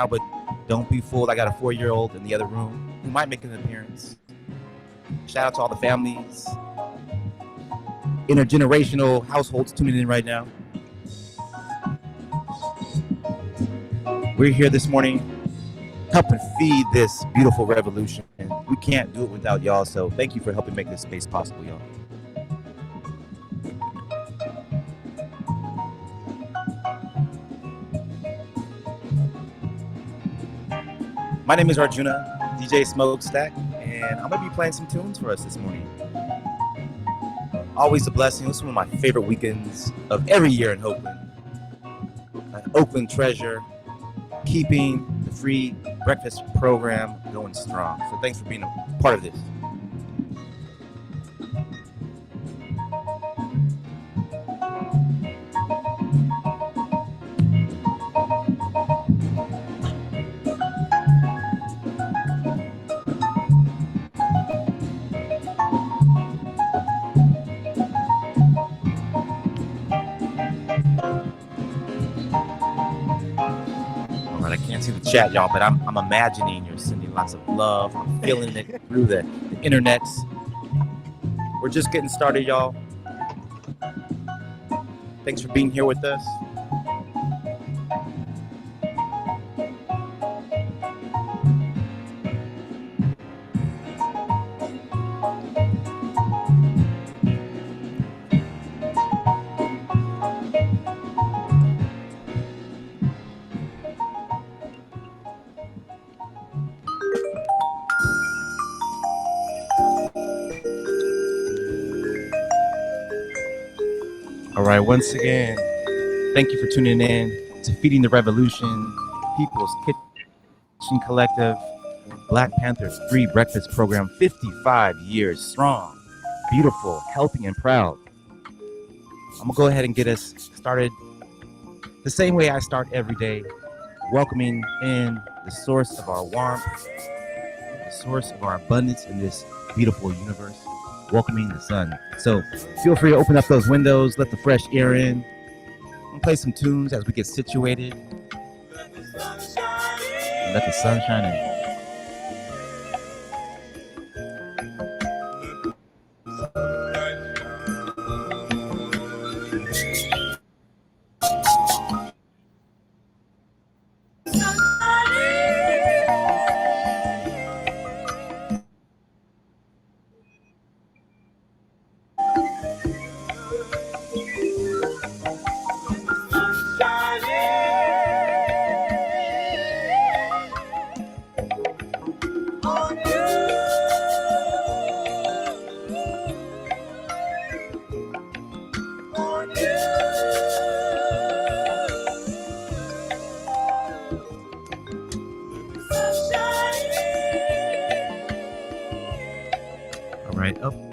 but don't be fooled. I got a 4-year-old in the other room who might make an appearance. Shout out to all the families, intergenerational households tuning in right now. We're here this morning helping feed this beautiful revolution. And we can't do it without y'all, so thank you for helping make this space possible, y'all. My name is Arjuna, DJ Smokestack, and I'm going to be playing some tunes for us this morning. Always a blessing. This is one of my favorite weekends of every year in Oakland. An Oakland treasure, keeping the free breakfast program going strong. So thanks for being a part of this. Chat, y'all, but I'm imagining you're sending lots of love. I'm feeling it through the internet. We're just getting started, y'all. Thanks for being here with us. All right, once again, thank you for tuning in to Feeding the Revolution, People's Kitchen Collective, Black Panthers free breakfast program, 55 years strong, beautiful, healthy, and proud. I'm gonna go ahead and get us started the same way I start every day, welcoming in the source of our warmth, the source of our abundance in this beautiful universe. Welcoming the sun. So feel free to open up those windows, let the fresh air in, and play some tunes as we get situated. Let the sun shine in.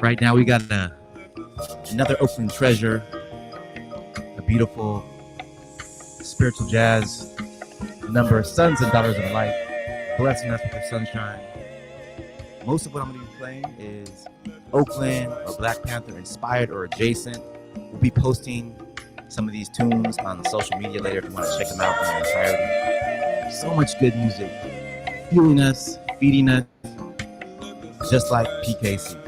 Right now we got another Oakland treasure, a beautiful spiritual jazz number, Sons and Daughters of Light, blessing us with the sunshine. Most of what I'm going to be playing is Oakland or Black Panther inspired or adjacent. We'll be posting some of these tunes on social media later if you want to check them out in their entirety. So much good music, fueling us, feeding us, just like PKC.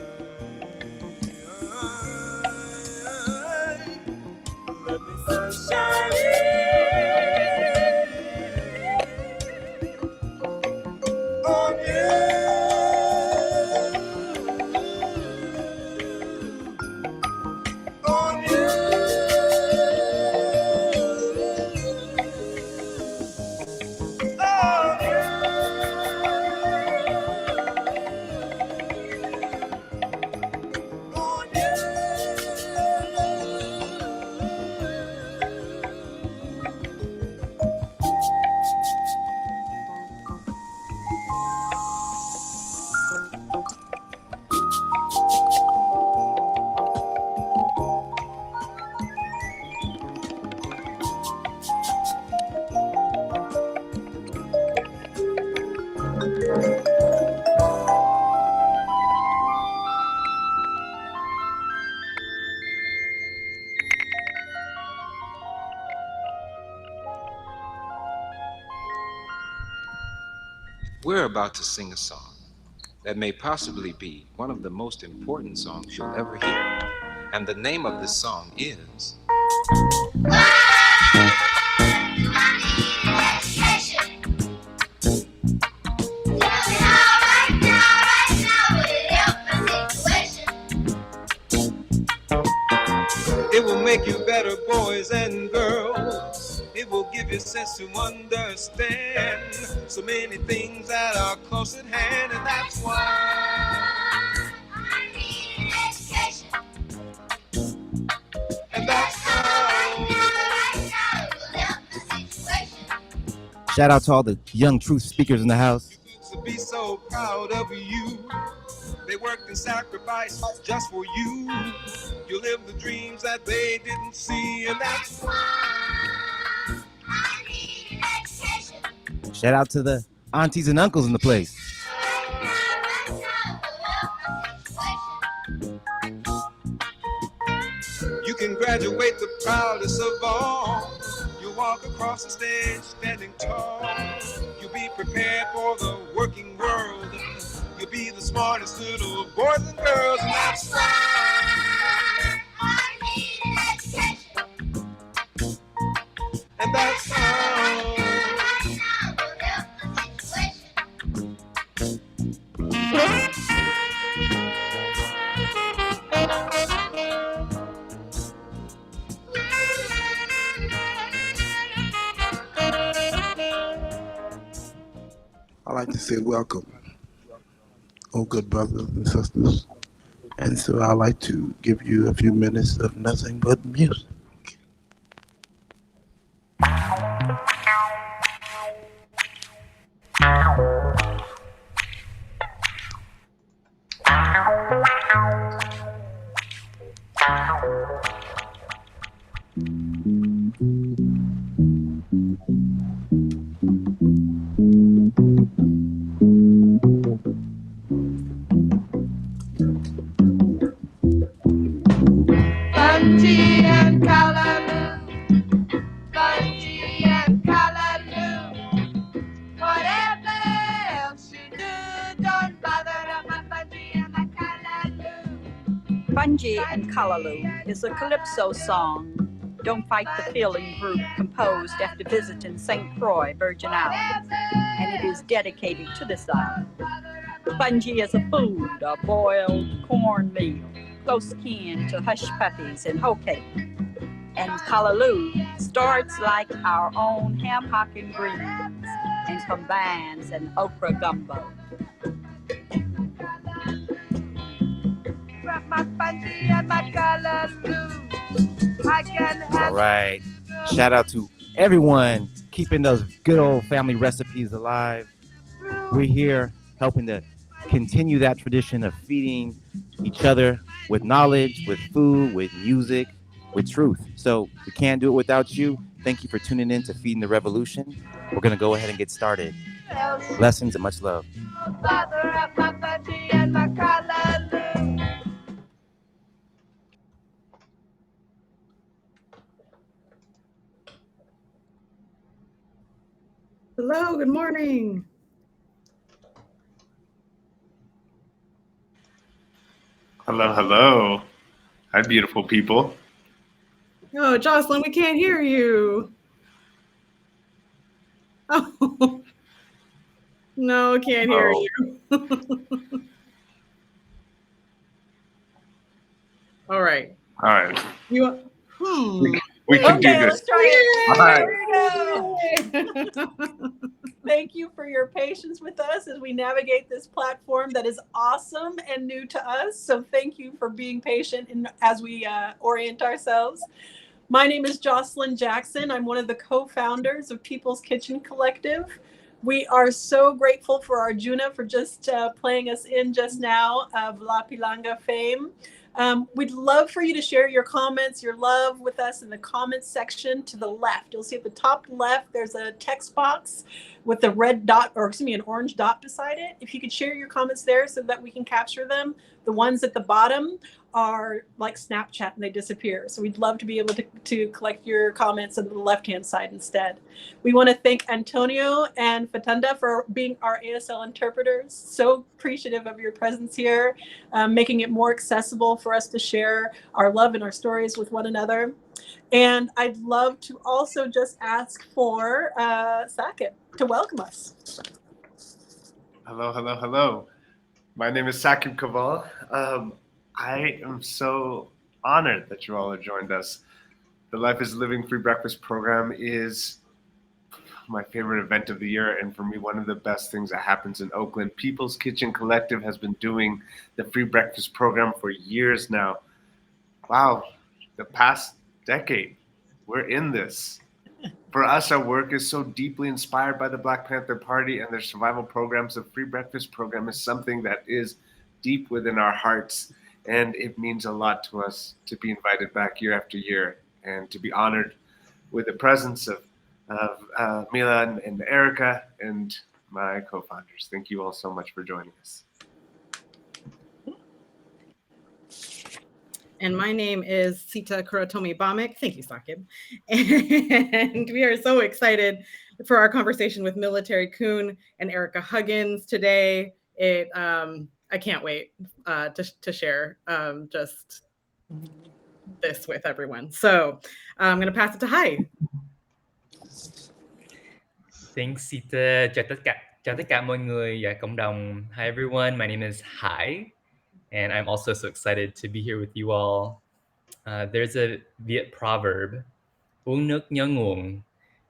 We're about to sing a song that may possibly be one of the most important songs you'll ever hear. And the name of this song is It will make you better boys and girls. It will give you sense to understand so many things that are close at hand, and that's why I need education. And that's how Shout out to all the young truth speakers in the house. to be so proud of you. They worked and sacrificed just for you. You live the dreams that they didn't see, and that's why I need education. Shout out to the aunties and uncles in the place. You can graduate the proudest of all. You walk across the stage standing tall. You'll be prepared for the working world. You'll be the smartest little boys and girls, and that's why I need education. And that's how I like to say welcome, oh good brothers and sisters. And so I like to give you a few minutes of nothing but music. Bungie and Callaloo, Bungie and Callaloo. Whatever else you do, don't bother about Bungie and my Callaloo. Bungie and Callaloo is a calypso song, Don't Fight the Feeling group, composed after visiting St. Croix, Virgin Islands, and it is dedicated to this island. Bungie is a food, a boiled cornmeal, close kin to hush puppies and hoe cake. And Callaloo starts like our own ham hock and greens and combines an okra gumbo. My Bungie and my Callaloo. I can have All right. Shout out to everyone keeping those good old family recipes alive. We're here helping to continue that tradition of feeding each other with knowledge, with food, with music, with truth. So we can't do it without you. Thank you for tuning in to Feeding the Revolution. We're going to go ahead and get started. Blessings and much love. bother about my Bungie and my Callaloo. Hello, good morning. Hello, hello. Hi, beautiful people. Oh, Jocelyn, we can't hear you. Oh, no, can't hear you. All All right. right. You. We can do Okay, this. let's try it. All right. There we go. Thank you for your patience with us as we navigate this platform that is awesome and new to us. So thank you for being patient as we orient ourselves. My name is Jocelyn Jackson. I'm one of the co-founders of People's Kitchen Collective. We are so grateful for Arjuna for just playing us in just now of La Pilanga fame. We'd love for you to share your comments, your love with us in the comments section to the left. You'll see at the top left, there's a text box with a red dot, or excuse me, an orange dot beside it. If you could share your comments there so that we can capture them. The ones at the bottom are like Snapchat and they disappear. So we'd love to be able to collect your comments on the left-hand side instead. We want to thank Antonio and Fatunda for being our ASL interpreters. So appreciative of your presence here, making it more accessible for us to share our love and our stories with one another. And I'd love to also just ask for Sakib to welcome us. Hello, hello, hello. My name is Sakib Kaval. I am so honored that you all have joined us. The Life is Living Free Breakfast program is my favorite event of the year, and for me, one of the best things that happens in Oakland. People's Kitchen Collective has been doing the free breakfast program for years now. Wow, the past decade, we're in this. For us, our work is so deeply inspired by the Black Panther Party and their survival programs. The free breakfast program is something that is deep within our hearts, and it means a lot to us to be invited back year after year and to be honored with the presence of Mila and Ericka and my co-founders. Thank you all so much for joining us. And my name is Sita Kuratomi Bamik. Thank you, Sakib. And we are so excited for our conversation with Mila Terry-Koon and Ericka Huggins today. I can't wait to share just this with everyone. So I'm going to pass it to Hai. Thanks, Sita. Chào tất cả mọi người và cộng đồng. Hi everyone, my name is Hai, and I'm also so excited to be here with you all. There's a Viet proverb, uống nước nhớ nguồn,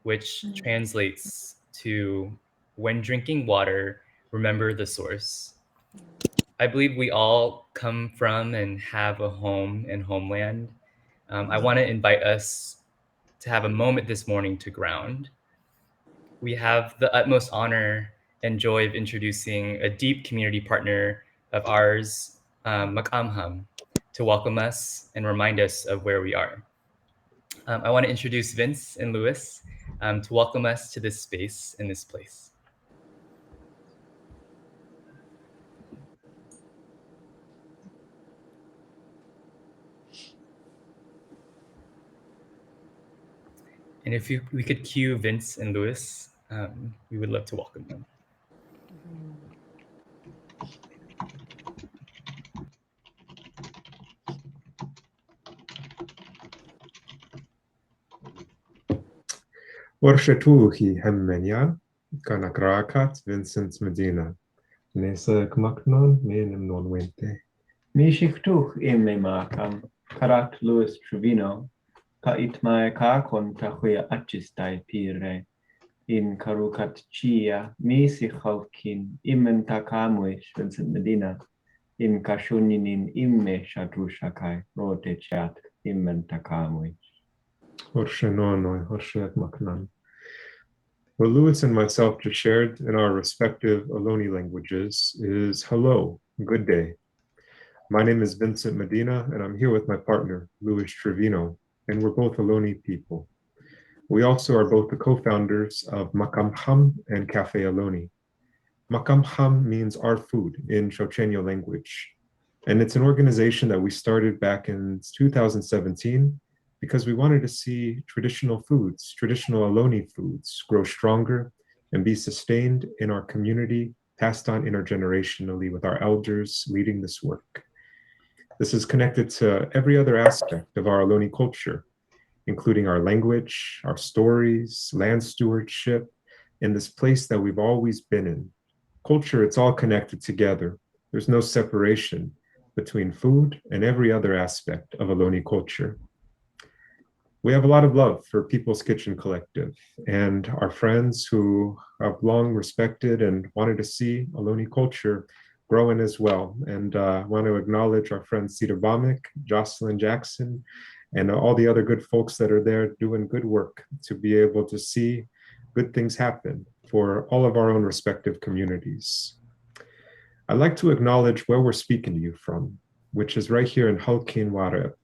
which translates to, when drinking water, remember the source. I believe we all come from and have a home and homeland. I want to invite us to have a moment this morning to ground. We have the utmost honor and joy of introducing a deep community partner of ours, Makamham, to welcome us and remind us of where we are. I want to introduce Vince and Louis to welcome us to this space and this place. And if we could cue Vince and Louis, we would love to welcome them. Warshatuhi hemmenya, kanakrakat Vincent Medina. Nesa kmaknon menem non wente. Mishiktuch imme makam, karat Louis Trevino, ka itmae ka kon tahuya achistai pire, in karukat chia, misi chalkin, immen takamwish Vincent Medina, in kashuninin imme shadrushakai, rote chat, immen takamwish. What Louis and myself just shared in our respective Ohlone languages is hello, good day. My name is Vincent Medina, and I'm here with my partner, Louis Trevino, and we're both Ohlone people. We also are both the co-founders of Makamham and Cafe Ohlone. Makamham means our food in Chochenyo language, and it's an organization that we started back in 2017 because we wanted to see traditional foods, traditional Ohlone foods, grow stronger and be sustained in our community, passed on intergenerationally with our elders leading this work. This is connected to every other aspect of our Ohlone culture, including our language, our stories, land stewardship, and this place that we've always been in. Culture, it's all connected together. There's no separation between food and every other aspect of Ohlone culture. We have a lot of love for People's Kitchen Collective and our friends who have long respected and wanted to see Ohlone culture growing as well. And I want to acknowledge our friends Cedar Vomick, Jocelyn Jackson, and all the other good folks that are there doing good work to be able to see good things happen for all of our own respective communities. I'd like to acknowledge where we're speaking to you from, which is right here in Halkin Warep.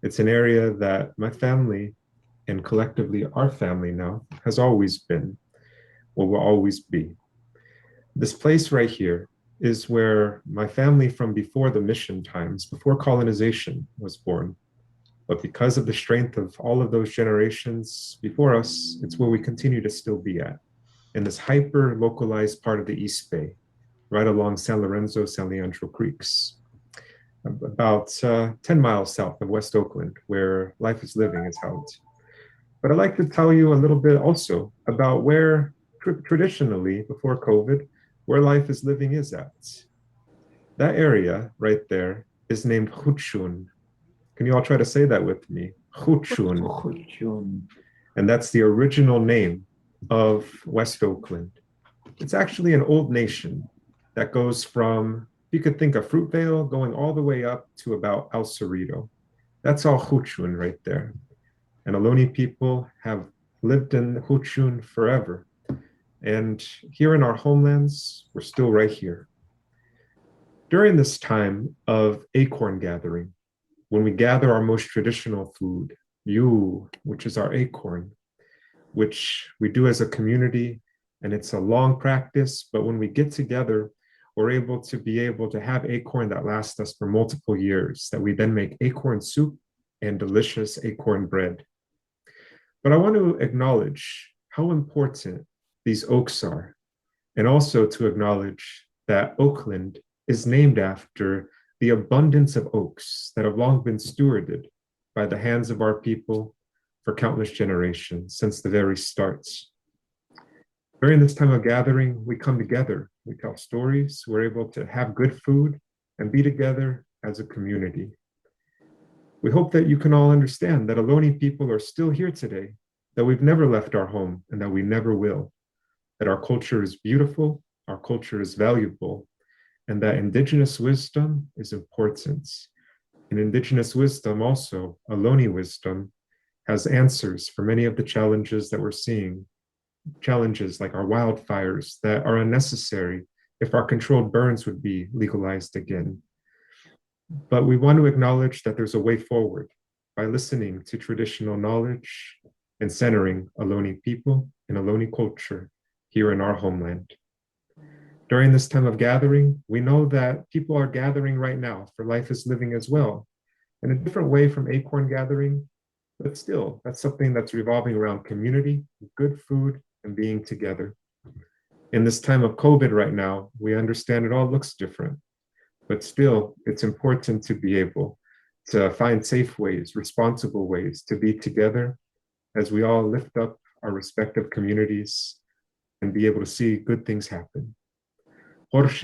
It's an area that my family, and collectively our family now, has always been, or will always be. This place right here is where my family from before the mission times, before colonization, was born. But because of the strength of all of those generations before us, it's where we continue to still be at, in this hyper-localized part of the East Bay, right along San Lorenzo, San Leandro Creeks, about 10 miles south of West Oakland, where Life is Living is held. But I'd like to tell you a little bit also about where traditionally, before COVID, where Life is Living is at. That area right there is named Huchun. Can you all try to say that with me? Huchun. And that's the original name of West Oakland. It's actually an old nation that goes from, you could think of Fruitvale going all the way up to about El Cerrito. That's all Huchun right there. And Ohlone people have lived in Huchun forever. And here in our homelands, we're still right here. During this time of acorn gathering, when we gather our most traditional food, yu, which is our acorn, which we do as a community, and it's a long practice, but when we get together, we're able to have acorn that lasts us for multiple years, that we then make acorn soup and delicious acorn bread. But I want to acknowledge how important these oaks are, and also to acknowledge that Oakland is named after the abundance of oaks that have long been stewarded by the hands of our people for countless generations since the very start. During this time of gathering, we come together, we tell stories, we're able to have good food and be together as a community. We hope that you can all understand that Ohlone people are still here today, that we've never left our home and that we never will, that our culture is beautiful, our culture is valuable, and that Indigenous wisdom is important. And Indigenous wisdom also, Ohlone wisdom, has answers for many of the challenges that we're seeing, challenges like our wildfires that are unnecessary if our controlled burns would be legalized again. But we want to acknowledge that there's a way forward by listening to traditional knowledge and centering Ohlone people and Ohlone culture here in our homeland. During this time of gathering, we know that people are gathering right now for Life is Living as well, in a different way from acorn gathering, but still, that's something that's revolving around community, good food, and being together. In this time of COVID right now, we understand it all looks different, but still, it's important to be able to find safe ways, responsible ways to be together as we all lift up our respective communities and be able to see good things happen. It's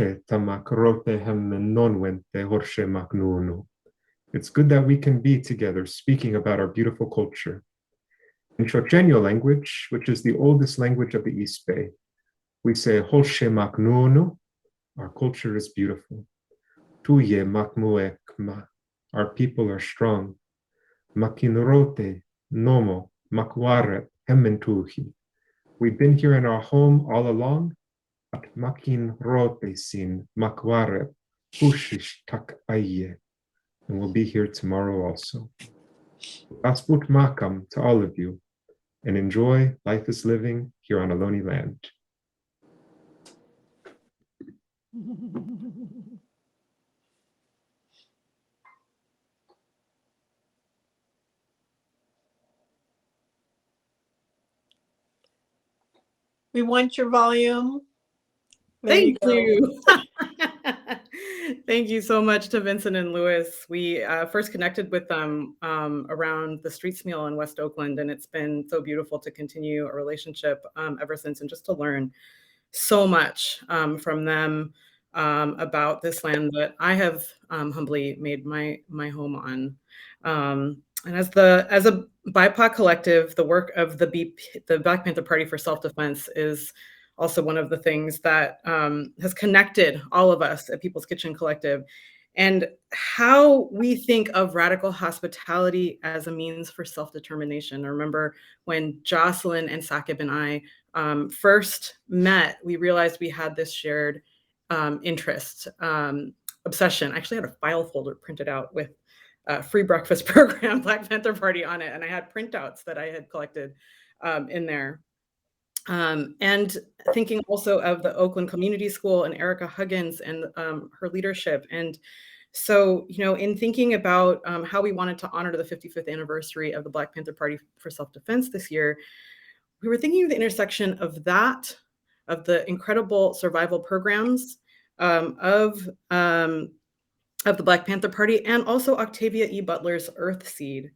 good that we can be together speaking about our beautiful culture. In Chochenyo language, which is the oldest language of the East Bay, we say Holshe Maknunu, our culture is beautiful. Tuye Makmuekma, our people are strong. Makinrote Nomo Makware Hementuhi. We've been here in our home all along. At Makinrote Sin Makware Pushish Tak Aye. And we'll be here tomorrow also. Asput Makam to all of you, and enjoy Life is Living here on Ohlone land. We want your volume. There Thank you. you. Thank you so much to Vincent and Louis. We first connected with them around the Streets Meal in West Oakland, and it's been so beautiful to continue a relationship ever since, and just to learn so much from them about this land that I have humbly made my home on. And as a BIPOC collective, the work of the Black Panther Party for Self-Defense is also one of the things that has connected all of us at People's Kitchen Collective, and how we think of radical hospitality as a means for self-determination. I remember when Jocelyn and Sakib and I first met, we realized we had this shared interest, obsession. I actually had a file folder printed out with free breakfast program, Black Panther Party on it, and I had printouts that I had collected in there. And thinking also of the Oakland Community School and Ericka Huggins and her leadership. And so, in thinking about how we wanted to honor the 55th anniversary of the Black Panther Party for Self-Defense this year, we were thinking of the intersection of that, of the incredible survival programs of the Black Panther Party, and also Octavia E. Butler's Earthseed.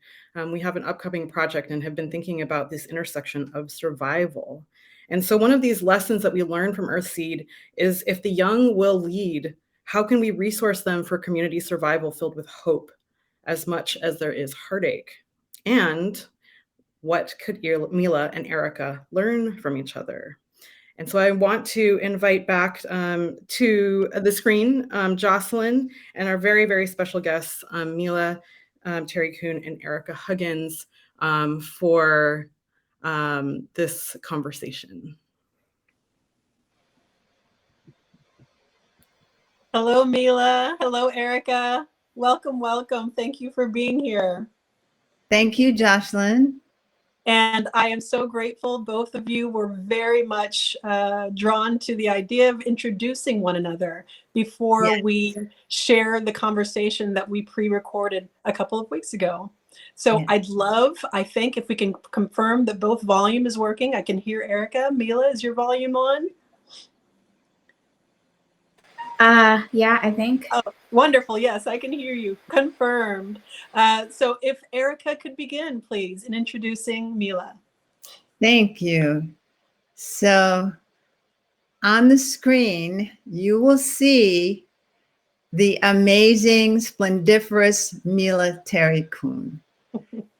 We have an upcoming project and have been thinking about this intersection of survival. And so one of these lessons that we learned from Earthseed is, if the young will lead, how can we resource them for community survival filled with hope as much as there is heartache? And what could Mila and Ericka learn from each other? And so I want to invite back to the screen Jocelyn and our very, very special guests, Mila Terry-Koon and Ericka Huggins, for this conversation. Hello, Mila. Hello, Ericka. Welcome, welcome. Thank you for being here. Thank you, Jocelyn. And I am so grateful. Both of you were very much drawn to the idea of introducing one another before we share the conversation that we pre-recorded a couple of weeks ago. So I'd love, I think, if we can confirm that both volume is working. I can hear Ericka. Mila, is your volume on? Yeah, I think. Oh, wonderful. Yes, I can hear you. Confirmed. So if Ericka could begin, please, in introducing Mila. Thank you. So on the screen, you will see the amazing, splendiferous Mila Terry-Koon.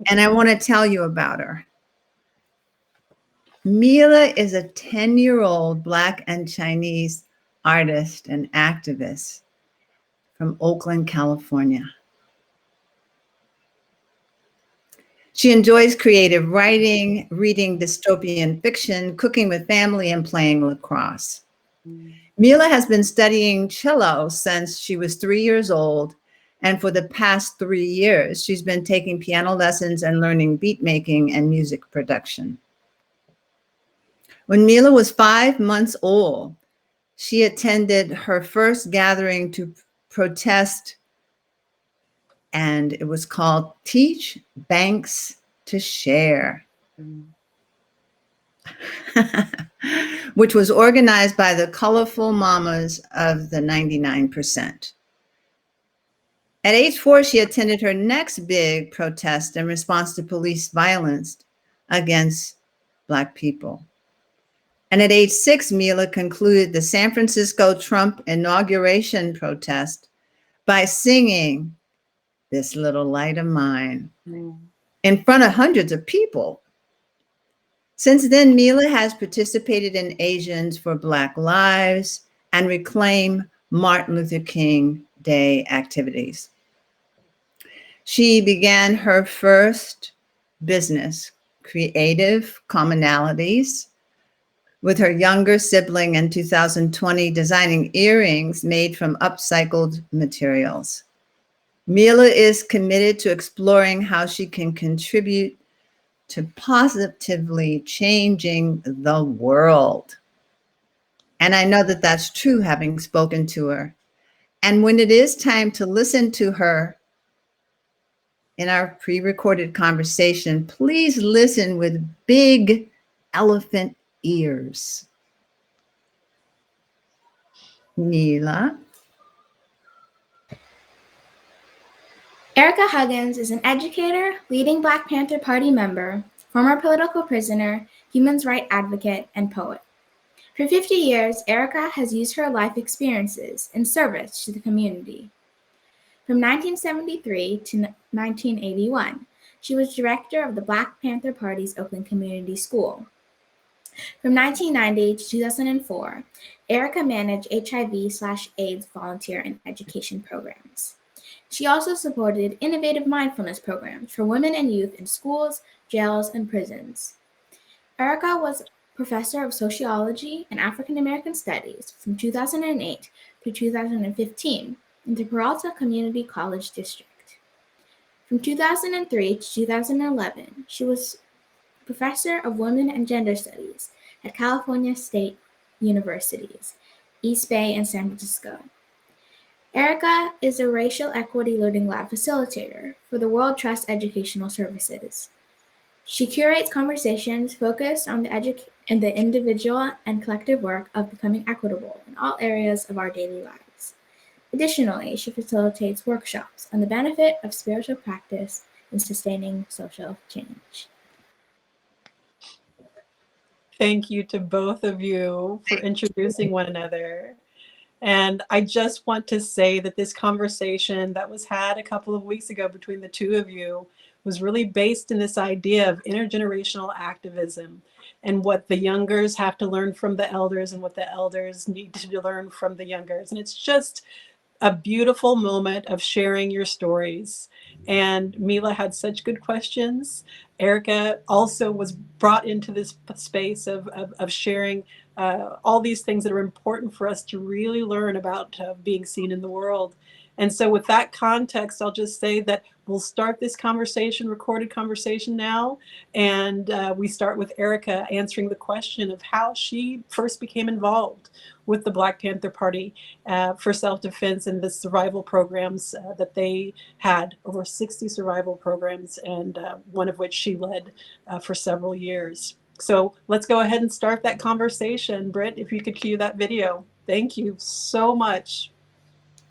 And I want to tell you about her. Mila is a 10-year-old Black and Chinese artist and activist from Oakland, California. She enjoys creative writing, reading dystopian fiction, cooking with family, and playing lacrosse. Mila has been studying cello since she was 3 years old, and for the past 3 years, she's been taking piano lessons and learning beat making and music production. When Mila was 5 months old, she attended her first gathering to protest, and it was called Teach Banks to Share, which was organized by the colorful mamas of the 99%. At age 4, she attended her next big protest in response to police violence against Black people. And at age 6, Mila concluded the San Francisco Trump inauguration protest by singing "This Little Light of Mine" in front of hundreds of people. Since then, Mila has participated in Asians for Black Lives and Reclaim Martin Luther King Day activities. She began her first business, Creative Commonalities, with her younger sibling in 2020, designing earrings made from upcycled materials. Mila is committed to exploring how she can contribute to positively changing the world. And I know that that's true, having spoken to her. And when it is time to listen to her in our pre-recorded conversation, please listen with big elephant ears. Mila. Ericka Huggins is an educator, leading Black Panther Party member, former political prisoner, human rights advocate, and poet. For 50 years, Ericka has used her life experiences in service to the community. From 1973 to 1981, she was director of the Black Panther Party's Oakland Community School. From 1990 to 2004, Ericka managed HIV/AIDS volunteer and education programs. She also supported innovative mindfulness programs for women and youth in schools, jails, and prisons. Ericka was professor of sociology and African American studies from 2008 to 2015 in the Peralta Community College District. From 2003 to 2011, she was professor of women and gender studies at California State Universities, East Bay and San Francisco. Ericka is a racial equity learning lab facilitator for the World Trust Educational Services. She curates conversations focused on the individual and collective work of becoming equitable in all areas of our daily lives. Additionally, she facilitates workshops on the benefit of spiritual practice in sustaining social change. Thank you to both of you for introducing one another. And I just want to say that this conversation that was had a couple of weeks ago between the two of you was really based in this idea of intergenerational activism and what the youngers have to learn from the elders and what the elders need to learn from the youngers. And it's just a beautiful moment of sharing your stories. And Mila had such good questions. Ericka also was brought into this space of sharing all these things that are important for us to really learn about being seen in the world. And so with that context, I'll just say that we'll start this conversation, recorded conversation now. And we start with Ericka answering the question of how she first became involved with the Black Panther Party for self-defense and the survival programs that they had, over 60 survival programs, and one of which she led for several years. So let's go ahead and start that conversation. Britt, if you could cue that video. Thank you so much.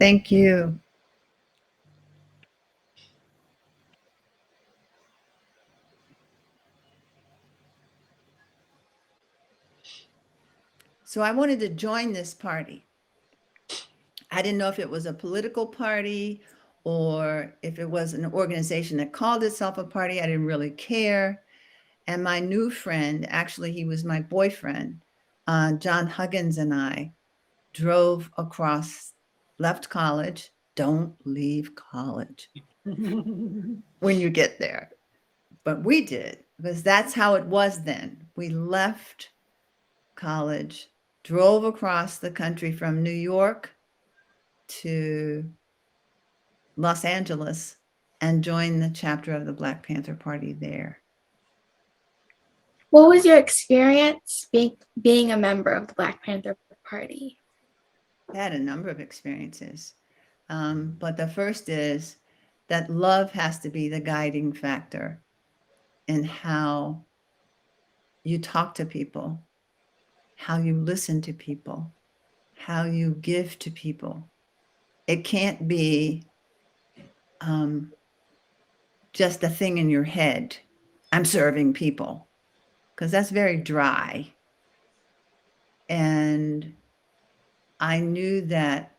Thank you. So I wanted to join this party. I didn't know if it was a political party or if it was an organization that called itself a party. I didn't really care. And my new friend, actually, he was my boyfriend, John Huggins, and I drove across, left college. Don't leave college when you get there. But we did, because that's how it was then. We left college, drove across the country from New York to Los Angeles, and joined the chapter of the Black Panther Party there. What was your experience being a member of the Black Panther Party? I had a number of experiences. But the first is that love has to be the guiding factor in how you talk to people, how you listen to people, how you give to people. It can't be just a thing in your head. I'm serving people, because that's very dry. And I knew that,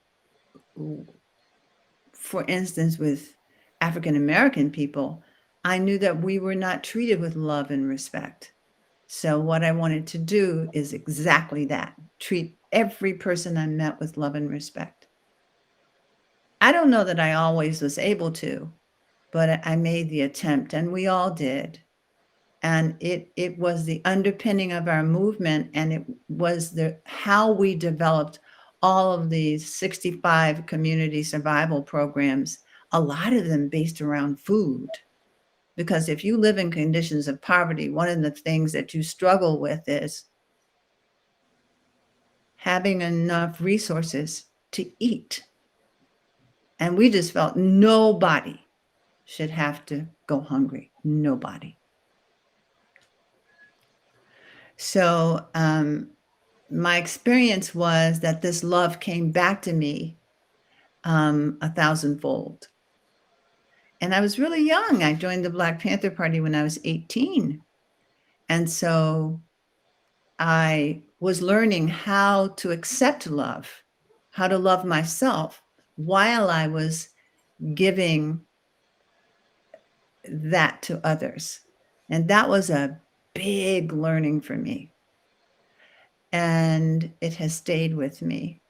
for instance, with African American people, I knew that we were not treated with love and respect. So what I wanted to do is exactly that, treat every person I met with love and respect. I don't know that I always was able to, but I made the attempt, and we all did. And it was the underpinning of our movement, and it was how we developed all of these 65 community survival programs, a lot of them based around food. Because if you live in conditions of poverty, one of the things that you struggle with is having enough resources to eat. And we just felt nobody should have to go hungry. Nobody. So my experience was that this love came back to me 1,000-fold. And I was really young. I joined the Black Panther Party when I was 18. And so I was learning how to accept love, how to love myself while I was giving that to others. And that was a big learning for me. And it has stayed with me.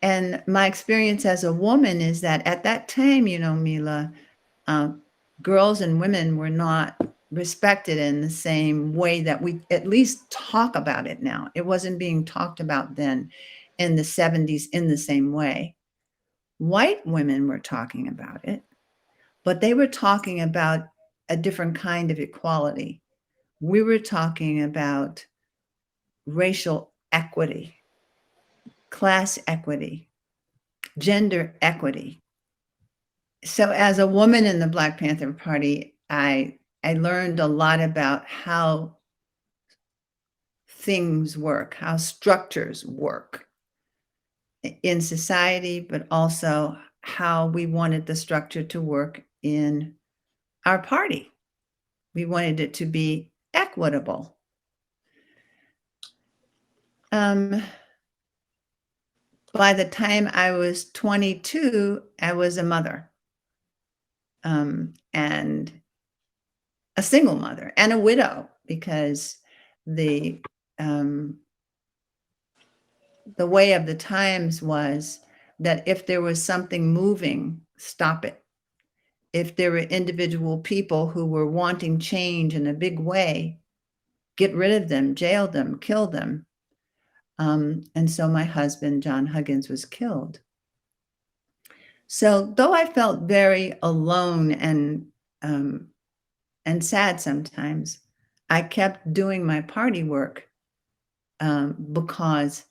And my experience as a woman is that at that time, you know, Mila, girls and women were not respected in the same way that we at least talk about it now. It wasn't being talked about then in the 70s in the same way. White women were talking about it, but they were talking about a different kind of equality. We were talking about racial equity, class equity, gender equity. So as a woman in the Black Panther Party, I learned a lot about how things work, how structures work in society, but also how we wanted the structure to work in our party. We wanted it to be equitable. By the time I was 22, I was a mother, and a single mother and a widow, because the way of the times was that if there was something moving, stop it. If there were individual people who were wanting change in a big way, get rid of them, jail them, kill them. And so my husband, John Huggins, was killed. So though I felt very alone and sad sometimes, I kept doing my party work because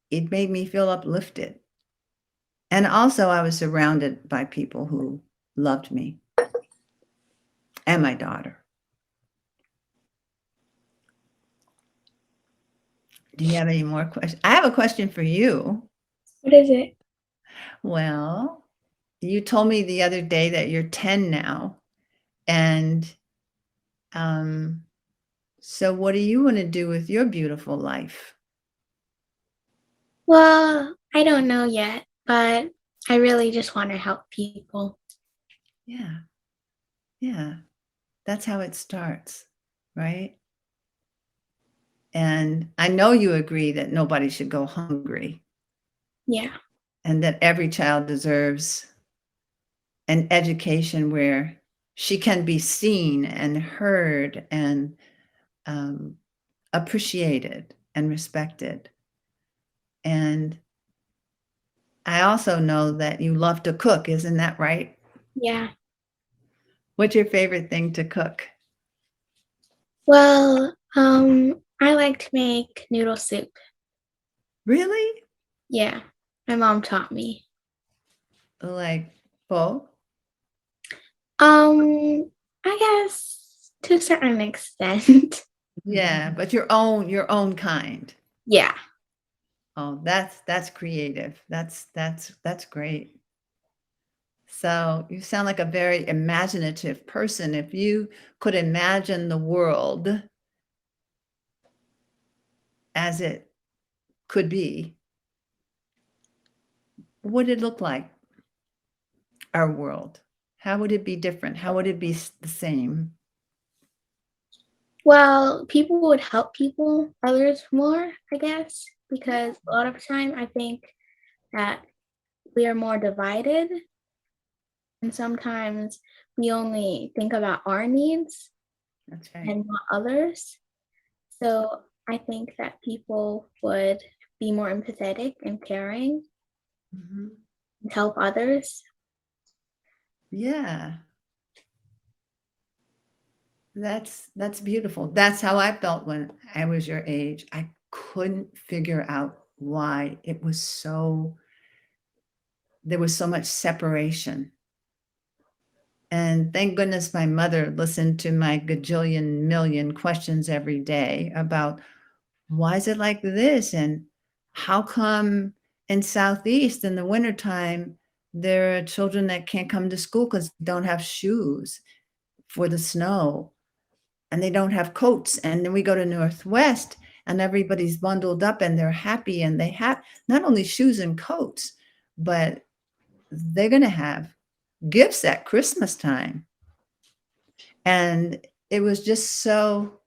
it made me feel uplifted. And also I was surrounded by people who loved me and my daughter. Do you have any more questions? I have a question for you. What is it? Well, you told me the other day that you're 10 now. And so what do you want to do with your beautiful life? Well, I don't know yet, but I really just want to help people. Yeah. Yeah. That's how it starts, right? And I know you agree that nobody should go hungry. Yeah. And that every child deserves an education where she can be seen and heard and appreciated and respected. And I also know that you love to cook, isn't that right? Yeah. What's your favorite thing to cook? Well, I like to make noodle soup. Really? Yeah. My mom taught me. Like pho? I guess to a certain extent. Yeah, but your own kind. Yeah. Oh, that's creative. That's great. So you sound like a very imaginative person. If you could imagine the world as it could be, what would it look like? Our world. How would it be different? How would it be the same? Well, people would help others more, I guess, because a lot of time I think that we are more divided, and sometimes we only think about our needs That's right. and not others. So I think that people would be more empathetic and caring Mm-hmm. and help others. Yeah. That's beautiful. That's how I felt when I was your age. I couldn't figure out why there was so much separation. And thank goodness my mother listened to my gajillion million questions every day about why is it like this? And how come in Southeast in the wintertime, there are children that can't come to school because they don't have shoes for the snow and they don't have coats. And then we go to Northwest and everybody's bundled up and they're happy and they have not only shoes and coats, but they're going to have gifts at Christmas time. And it was just so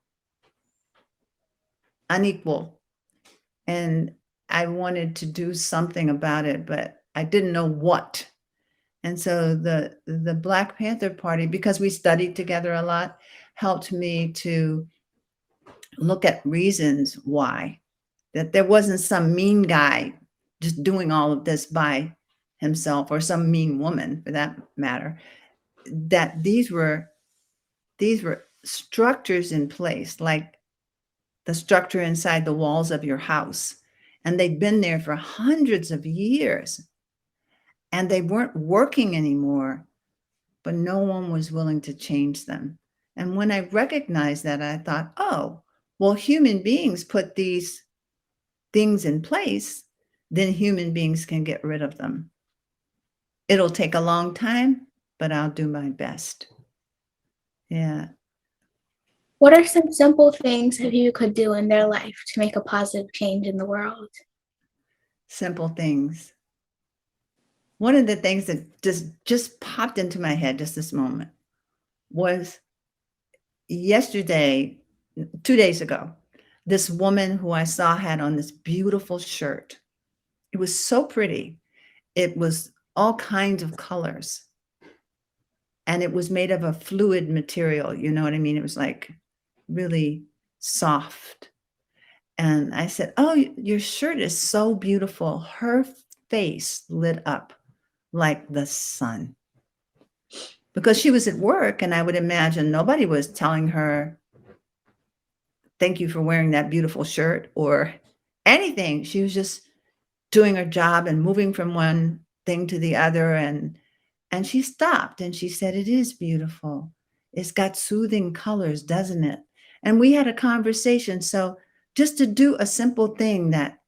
unequal. And I wanted to do something about it, but I didn't know what. And so the Black Panther Party, because we studied together a lot, helped me to look at reasons why. That there wasn't some mean guy just doing all of this by himself, or some mean woman for that matter. That these were structures in place, like the structure inside the walls of your house. And they've been there for hundreds of years. And they weren't working anymore, but no one was willing to change them. And when I recognized that, I thought, oh, well, human beings put these things in place, then human beings can get rid of them. It'll take a long time, but I'll do my best. Yeah. What are some simple things that you could do in their life to make a positive change in the world? Simple things. One of the things that just popped into my head just this moment was yesterday, 2 days ago, this woman who I saw had on this beautiful shirt. It was so pretty. It was all kinds of colors. And it was made of a fluid material. You know what I mean? It was like really soft. And I said, oh, your shirt is so beautiful. Her face lit up like the sun. Because she was at work, and I would imagine nobody was telling her, thank you for wearing that beautiful shirt or anything. She was just doing her job and moving from one thing to the other. And she stopped and she said, it is beautiful. It's got soothing colors, doesn't it? And we had a conversation. So just to do a simple thing that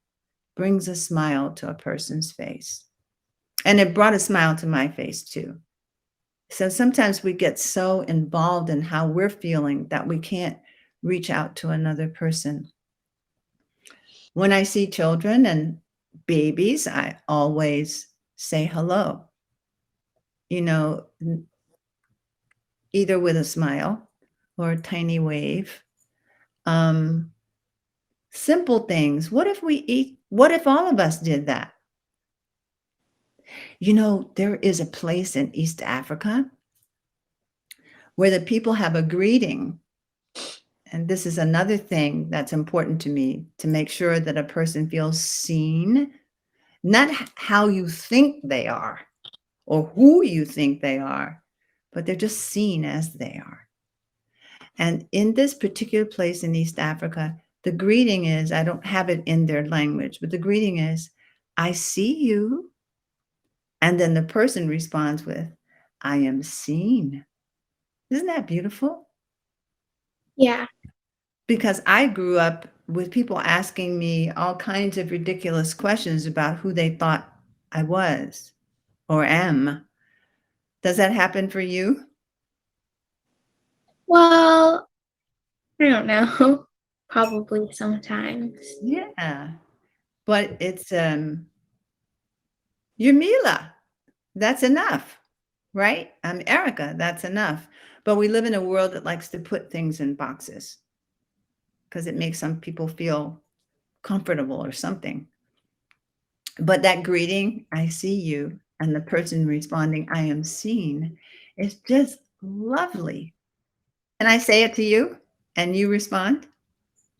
brings a smile to a person's face. And it brought a smile to my face too. So sometimes we get so involved in how we're feeling that we can't reach out to another person. When I see children and babies, I always say hello, you know, either with a smile or a tiny wave. Simple things. What if all of us did that? You know, there is a place in East Africa where the people have a greeting. And this is another thing that's important to me, to make sure that a person feels seen, not how you think they are or who you think they are, but they're just seen as they are. And in this particular place in East Africa, the greeting is, I don't have it in their language, but the greeting is, I see you. And then the person responds with, I am seen. Isn't that beautiful? Yeah. Because I grew up with people asking me all kinds of ridiculous questions about who they thought I was or am. Does that happen for you? Well, I don't know. Probably sometimes. Yeah. But it's you're Mila. That's enough, right? I'm Ericka. That's enough. But we live in a world that likes to put things in boxes because it makes some people feel comfortable or something. But that greeting, I see you, and the person responding, I am seen, is just lovely. Can I say it to you and you respond?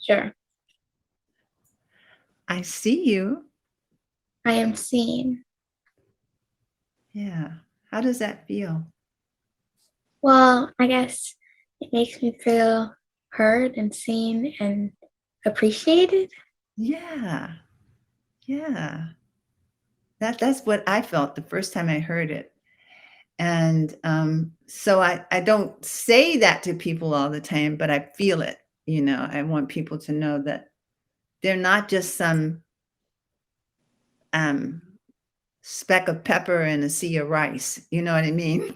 Sure. I see you. I am seen. Yeah. How does that feel? Well, I guess it makes me feel heard and seen and appreciated. Yeah. Yeah. That's what I felt the first time I heard it. And so I don't say that to people all the time, but I feel it. You know, I want people to know that they're not just some speck of pepper in a sea of rice. You know what I mean?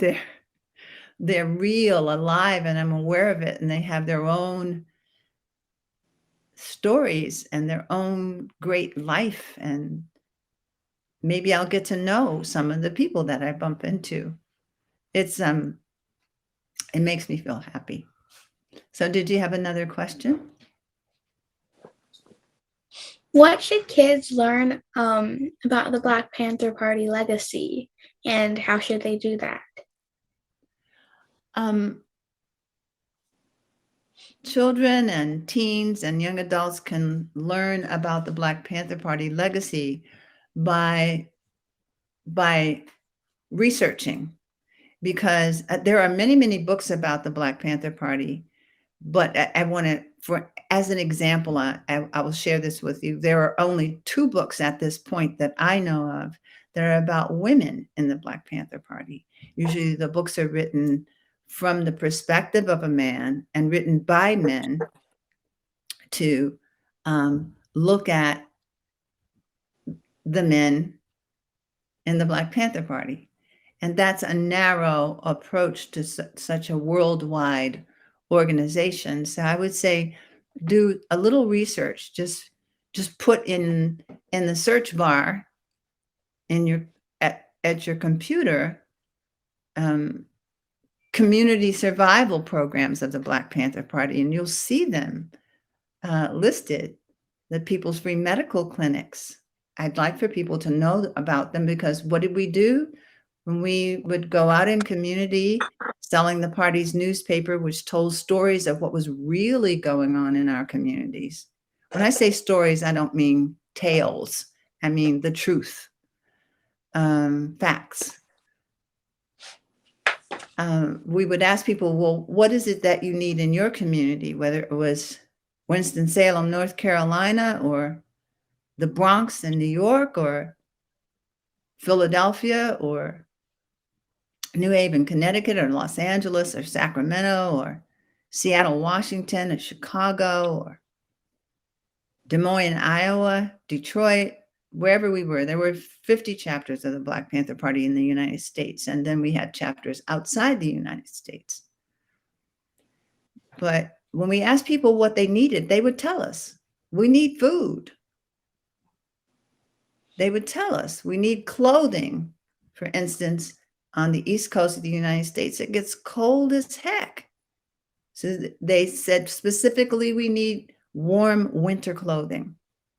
They're real, alive, and I'm aware of it. And they have their own stories and their own great life. And maybe I'll get to know some of the people that I bump into. It makes me feel happy. So did you have another question? What should kids learn about the Black Panther Party legacy, and how should they do that? Children and teens and young adults can learn about the Black Panther Party legacy by researching, because there are many, many books about the Black Panther Party, but I want to, for as an example, I will share this with you. There are only 2 books at this point that I know of that are about women in the Black Panther Party. Usually the books are written from the perspective of a man and written by men to look at the men in the Black Panther Party. And that's a narrow approach to such a worldwide organization. So I would say do a little research. Just put in the search bar in your at your computer community survival programs of the Black Panther Party, and you'll see them listed. The People's Free Medical Clinics. I'd like for people to know about them, because what did we do when we would go out in community selling the party's newspaper, which told stories of what was really going on in our communities? When I say stories, I don't mean tales. I mean the truth, facts. We would ask people, well, what is it that you need in your community? Whether it was Winston-Salem, North Carolina, or the Bronx in New York, or Philadelphia, or New Haven, Connecticut, or Los Angeles, or Sacramento, or Seattle, Washington, or Chicago, or Des Moines, Iowa, Detroit, wherever we were. There were 50 chapters of the Black Panther Party in the United States, and then we had chapters outside the United States. But when we asked people what they needed, they would tell us, we need food. They would tell us, we need clothing. For instance, on the East Coast of the United States, it gets cold as heck. So they said specifically, we need warm winter clothing.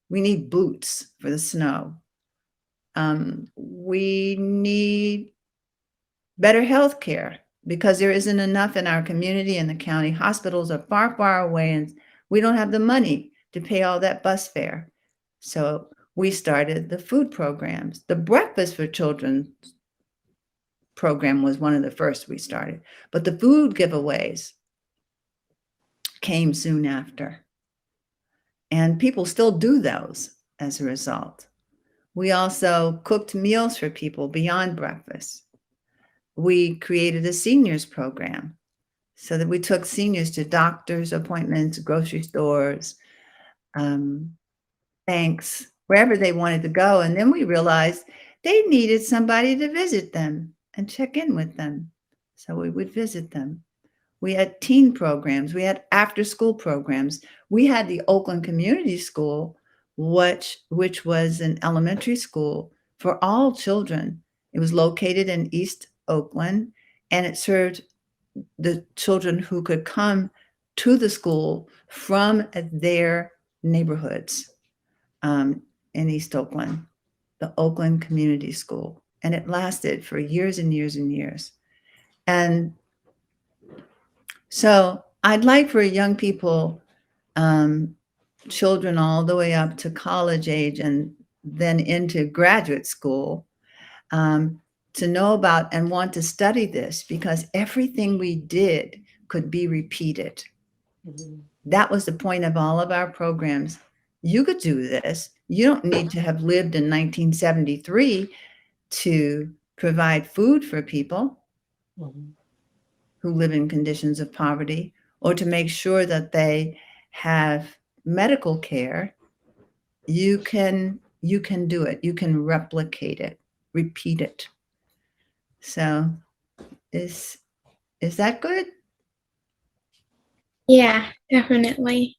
We need boots for the snow. We need better health care, because there isn't enough in our community, and the county hospitals are far, far away, and we don't have the money to pay all that bus fare. So we started the food programs. The Breakfast for Children program was one of the first we started, but the food giveaways came soon after. And people still do those as a result. We also cooked meals for people beyond breakfast. We created a seniors program so that we took seniors to doctor's appointments, grocery stores, banks, wherever they wanted to go. And then we realized they needed somebody to visit them and check in with them. So we would visit them. We had teen programs. We had after-school programs. We had the Oakland Community School, which was an elementary school for all children. It was located in East Oakland, and it served the children who could come to the school from their neighborhoods in East Oakland, the Oakland Community School. And it lasted for years and years and years. And so I'd like for young people, children all the way up to college age and then into graduate school, to know about and want to study this, because everything we did could be repeated. Mm-hmm. That was the point of all of our programs. You could do this. You don't need to have lived in 1973 to provide food for people. Mm-hmm. who live in conditions of poverty, or to make sure that they have medical care. You can do it. You can replicate it, repeat it. So is that good? Yeah, definitely.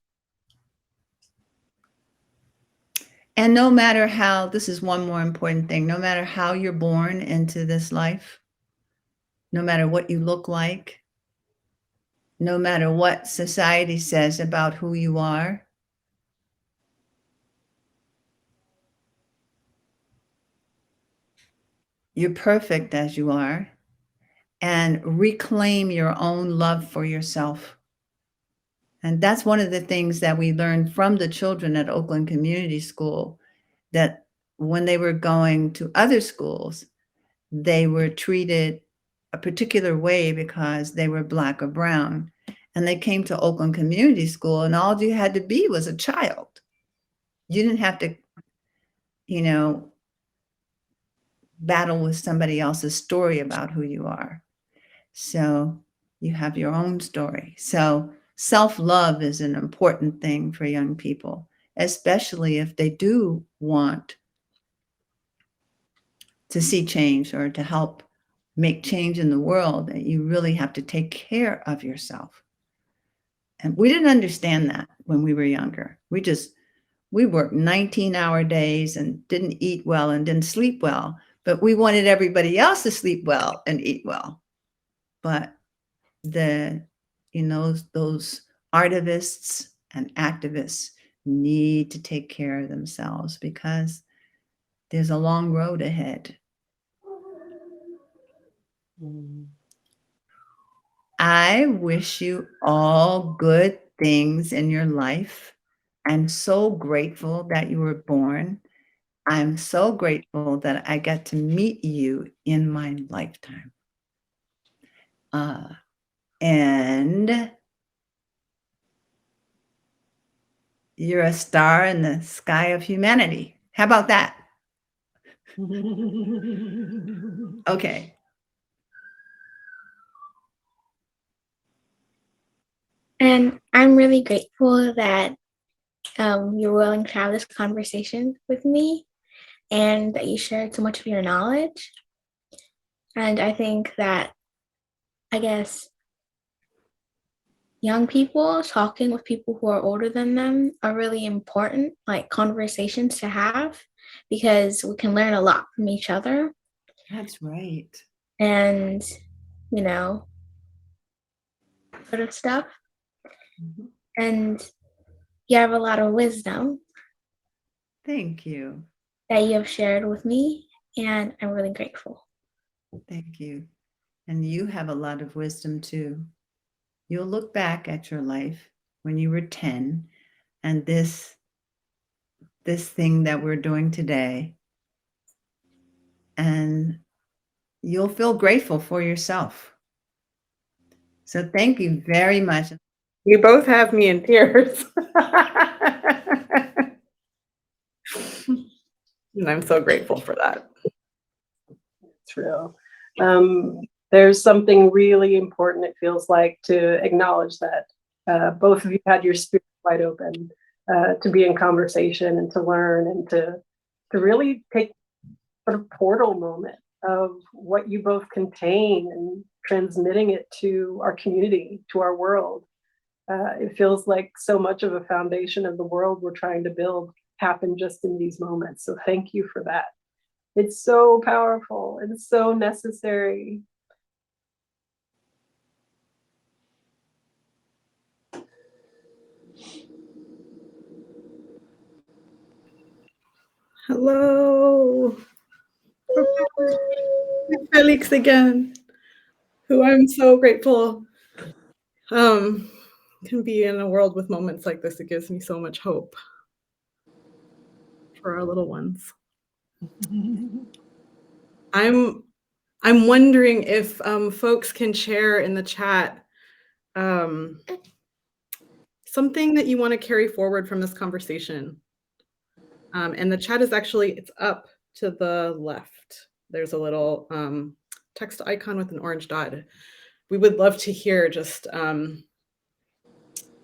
And no matter how, this is one more important thing, no matter how you're born into this life, no matter what you look like, no matter what society says about who you are, you're perfect as you are, and reclaim your own love for yourself. And that's one of the things that we learned from the children at Oakland Community School, that when they were going to other schools, they were treated a particular way because they were Black or brown. And they came to Oakland Community School, and all you had to be was a child. You didn't have to, you know, battle with somebody else's story about who you are. So you have your own story. So self-love is an important thing for young people, especially if they do want to see change or to help make change in the world. That you really have to take care of yourself. And we didn't understand that when we were younger. We worked 19-hour days and didn't eat well and didn't sleep well, but we wanted everybody else to sleep well and eat well. But those artivists and activists need to take care of themselves because there's a long road ahead. I wish you all good things in your life. I'm so grateful that you were born. I'm so grateful that I got to meet you in my lifetime. And you're a star in the sky of humanity. How about that? Okay. And I'm really grateful that you're willing to have this conversation with me and that you shared so much of your knowledge. And I think that, I guess, young people talking with people who are older than them are really important, like conversations to have, because we can learn a lot from each other. That's right. And, you know, sort of stuff. And you have a lot of wisdom. Thank you. That you have shared with me, and I'm really grateful. Thank you. And you have a lot of wisdom too. You'll look back at your life when you were 10 and this thing that we're doing today, and you'll feel grateful for yourself. So thank you very much. You both have me in tears. And I'm so grateful for that. It's real. There's something really important, it feels like, to acknowledge that both of you had your spirit wide open to be in conversation and to learn and to really take sort of portal moment of what you both contain and transmitting it to our community, to our world. It feels like so much of a foundation of the world we're trying to build happened just in these moments. So thank you for that. It's so powerful and so necessary. Hello. Felix again, who I'm so grateful can be in a world with moments like this. It gives me so much hope for our little ones. I'm wondering if folks can share in the chat something that you want to carry forward from this conversation. And the chat is actually, it's up to the left. There's a little text icon with an orange dot. We would love to hear just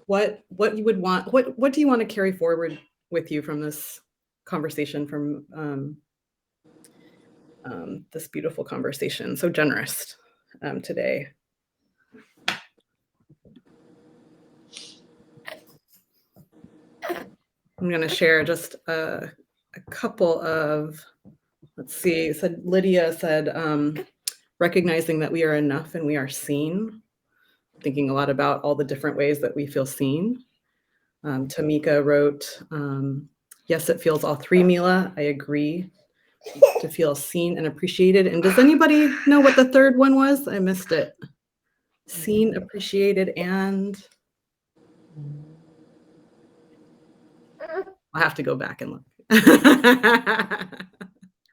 what you would want, what do you want to carry forward with you from this conversation, from this beautiful conversation, so generous today. I'm going to share just a couple of, let's see, Lydia said, recognizing that we are enough and we are seen. Thinking a lot about all the different ways that we feel seen. Tamika wrote, yes, it feels all three, Mila. I agree. To feel seen and appreciated. And does anybody know what the third one was? I missed it. Seen, appreciated, and I'll have to go back and look.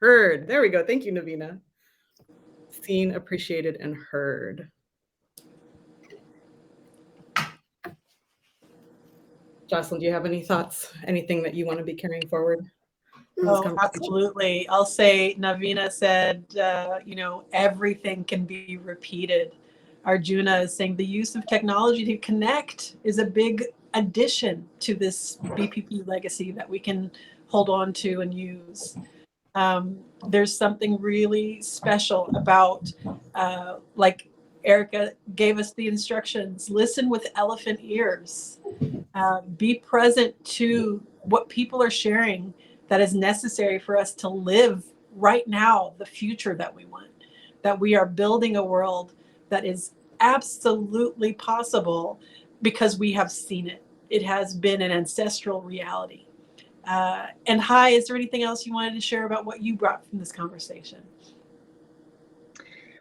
Heard. There we go. Thank you, Navina. Seen, appreciated, and heard. Jocelyn, do you have any thoughts? Anything that you want to be carrying forward from this Oh, conversation? absolutely. I'll say Navina said, everything can be repeated. Arjuna is saying the use of technology to connect is a big addition to this BPP legacy that we can hold on to and use. There's something really special about, like Ericka gave us the instructions, listen with elephant ears, be present to what people are sharing that is necessary for us to live right now, the future that we want, that we are building a world that is absolutely possible because we have seen it. It has been an ancestral reality. And Hai, is there anything else you wanted to share about what you brought from this conversation?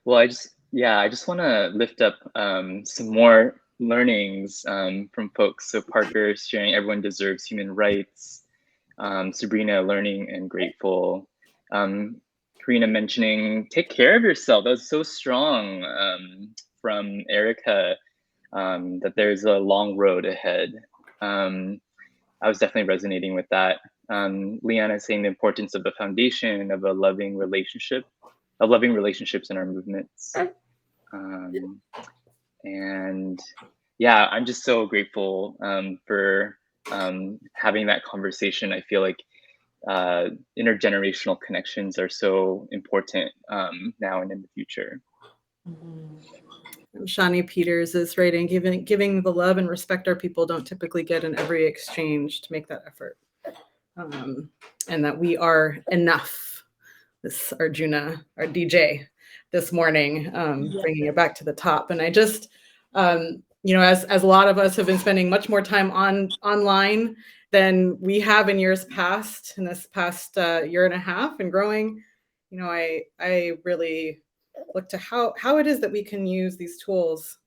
Well, I just want to lift up some more learnings from folks. So Parker sharing everyone deserves human rights. Sabrina learning and grateful. Karina mentioning take care of yourself. That was so strong from Ericka, that there's a long road ahead. I was definitely resonating with that. Liana saying the importance of the foundation of a loving relationship, of loving relationships in our movements. And yeah, I'm just so grateful for having that conversation. I feel like intergenerational connections are so important now and in the future. Shani Peters is writing, giving the love and respect our people don't typically get in every exchange, to make that effort. And that we are enough. This Arjuna, our DJ this morning, bringing it back to the top. And I just, as a lot of us have been spending much more time online than we have in years past, in this past year and a half and growing, I really look to how it is that we can use these tools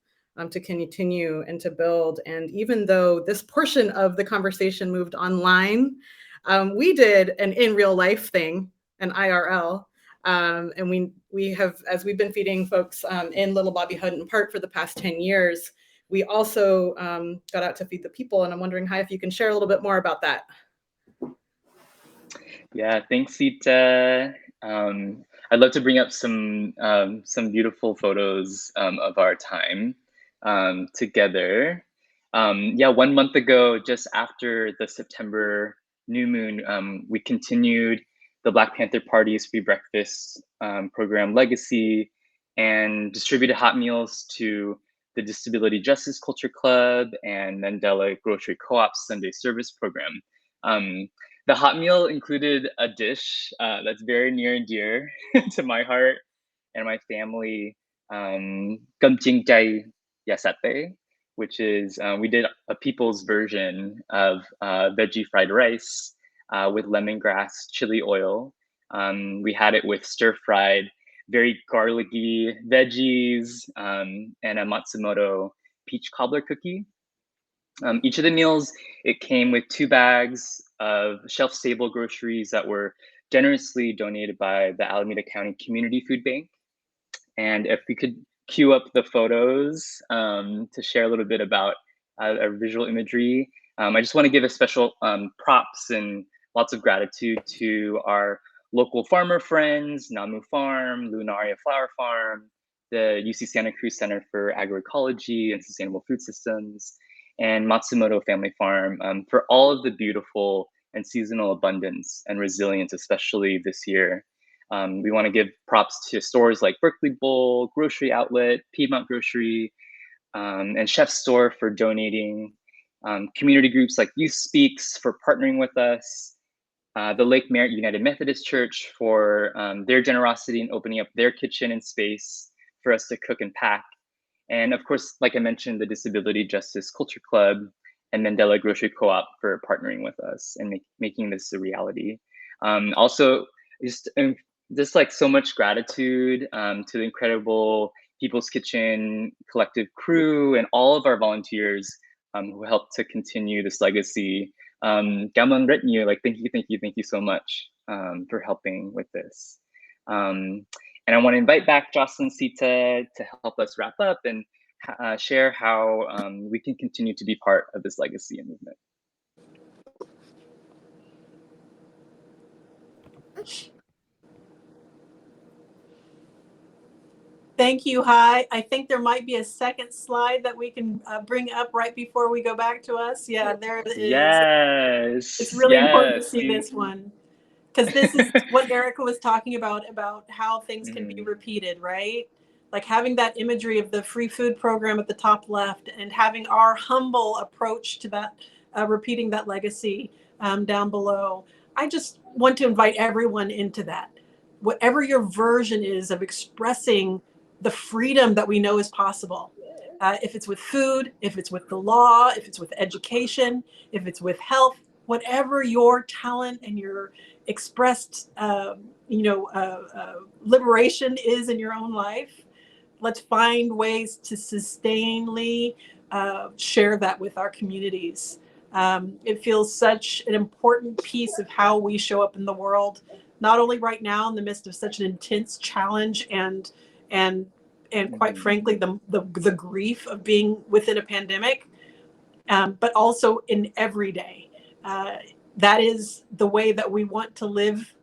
to continue and to build. And even though this portion of the conversation moved online, we did an in real life thing, an IRL. And we have, as we've been feeding folks in Little Bobby Hutton Park for the past 10 years, we also got out to feed the people. And I'm wondering, Hai, if you can share a little bit more about that. Yeah, thanks, Sita. I'd love to bring up some beautiful photos of our time together. 1 month ago, just after the September new moon, we continued the Black Panther Party's free breakfast program legacy and distributed hot meals to the Disability Justice Culture Club and Mandela Grocery Co-op's Sunday service program. The hot meal included a dish that's very near and dear to my heart and my family, kamjing jai yasate, which is, we did a people's version of veggie fried rice with lemongrass chili oil. We had it with stir-fried, very garlicky veggies and a Matsumoto peach cobbler cookie. Each of the meals, it came with 2 bags of shelf-stable groceries that were generously donated by the Alameda County Community Food Bank. And if we could cue up the photos to share a little bit about our visual imagery, I just want to give a special props and lots of gratitude to our local farmer friends, Namu Farm, Lunaria Flower Farm, the UC Santa Cruz Center for Agroecology and Sustainable Food Systems, and Matsumoto Family Farm for all of the beautiful and seasonal abundance and resilience, especially this year. We want to give props to stores like Berkeley Bowl, Grocery Outlet, Piedmont Grocery, and Chef's Store for donating, community groups like Youth Speaks for partnering with us, the Lake Merritt United Methodist Church for their generosity in opening up their kitchen and space for us to cook and pack. And of course, like I mentioned, the Disability Justice Culture Club and Mandela Grocery Co-op for partnering with us and making this a reality. Also, just like so much gratitude to the incredible People's Kitchen collective crew and all of our volunteers who helped to continue this legacy. Gamon Retinue, like thank you so much for helping with this. And I want to invite back Jocelyn Sita to help us wrap up and share how we can continue to be part of this legacy and movement. Thank you, Hi. I think there might be a second slide that we can bring up right before we go back to us. Yeah, there it is. Yes. It's really important to Yes. see this one, because this is what Ericka was talking about how things can be repeated, right? Like having that imagery of the free food program at the top left and having our humble approach to that, repeating that legacy down below. I just want to invite everyone into that. Whatever your version is of expressing the freedom that we know is possible. If it's with food, if it's with the law, if it's with education, if it's with health, whatever your talent and your expressed, liberation is in your own life, let's find ways to sustainably share that with our communities. It feels such an important piece of how we show up in the world, not only right now in the midst of such an intense challenge and quite frankly, the grief of being within a pandemic, but also in every day. That is the way that we want to live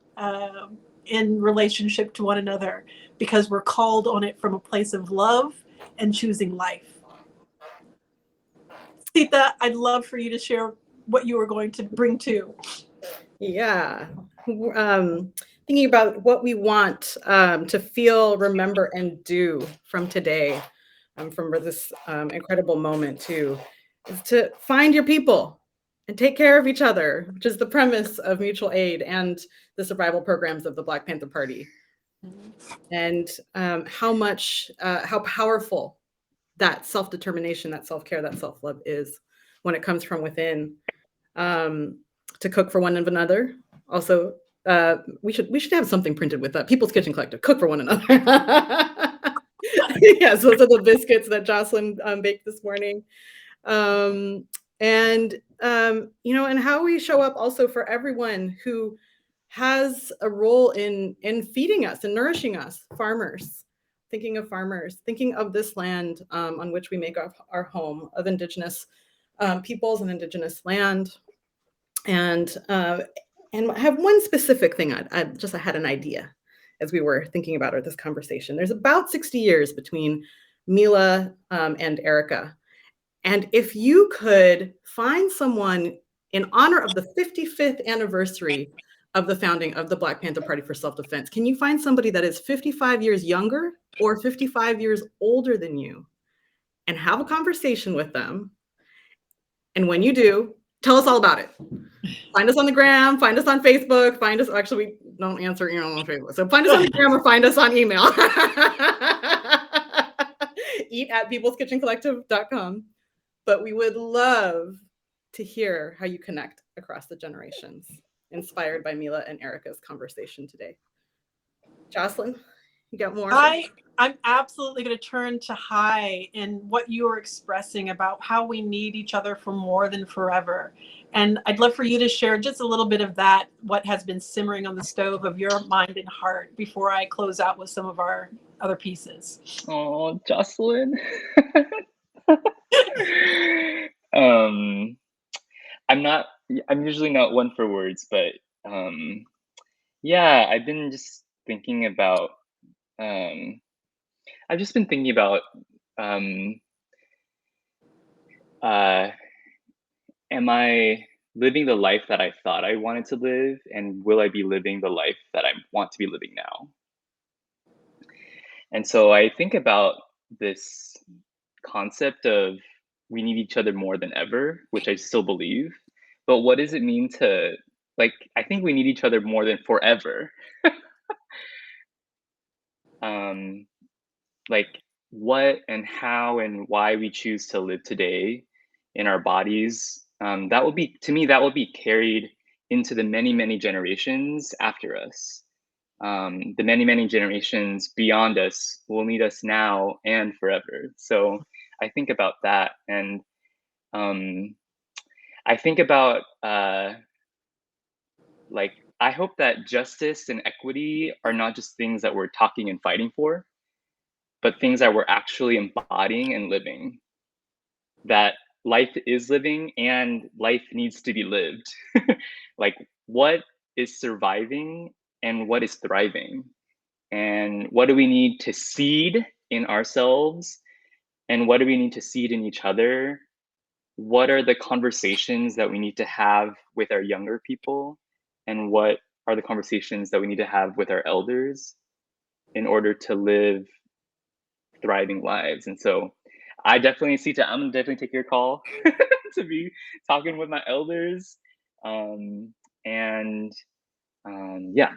in relationship to one another, because we're called on it from a place of love and choosing life. Sita, I'd love for you to share what you were going to bring to. Yeah. Thinking about what we want to feel, remember, and do from today, from this incredible moment too, is to find your people and take care of each other, which is the premise of mutual aid and the survival programs of the Black Panther Party. And how powerful that self-determination, that self-care, that self-love is when it comes from within. To cook for one another. Also, we should have something printed with that. People's Kitchen Collective, cook for one another. Yes, those are the biscuits that Jocelyn baked this morning. And how we show up also for everyone who has a role in feeding us and nourishing us. Farmers, thinking of farmers, thinking of this land on which we make our home, of Indigenous peoples and Indigenous land. And I have one specific thing I had an idea as we were thinking about this conversation. There's about 60 years between Mila and Ericka. And if you could find someone in honor of the 55th anniversary of the founding of the Black Panther Party for Self-Defense, can you find somebody that is 55 years younger or 55 years older than you and have a conversation with them? And when you do, tell us all about it. Find us on the gram, find us on Facebook, find us, actually, we don't answer email on Facebook. So find us on the gram or find us on email. eat@peopleskitchencollective.com. But we would love to hear how you connect across the generations, inspired by Mila and Ericka's conversation today. Jocelyn, you got more? I'm absolutely going to turn to Hi and what you were expressing about how we need each other for more than forever. And I'd love for you to share just a little bit of that, what has been simmering on the stove of your mind and heart, before I close out with some of our other pieces. Oh, Jocelyn. I'm usually not one for words, but yeah, I've been just thinking about am I living the life that I thought I wanted to live, and will I be living the life that I want to be living now? And so I think about this concept of we need each other more than ever, which I still believe. But what does it mean to, I think we need each other more than forever. What and how and why we choose to live today in our bodies, that will be, to me, that will be carried into the many, many generations after us. The many, many generations beyond us will need us now and forever. So I think about that, and I think about I hope that justice and equity are not just things that we're talking and fighting for, but things that we're actually embodying and living. That life is living and life needs to be lived. What is surviving and what is thriving, and what do we need to seed in ourselves, and what do we need to seed in each other? What are the conversations that we need to have with our younger people, and what are the conversations that we need to have with our elders in order to live thriving lives? And so I definitely, Sita, I'm gonna definitely take your call to be talking with my elders. Yeah.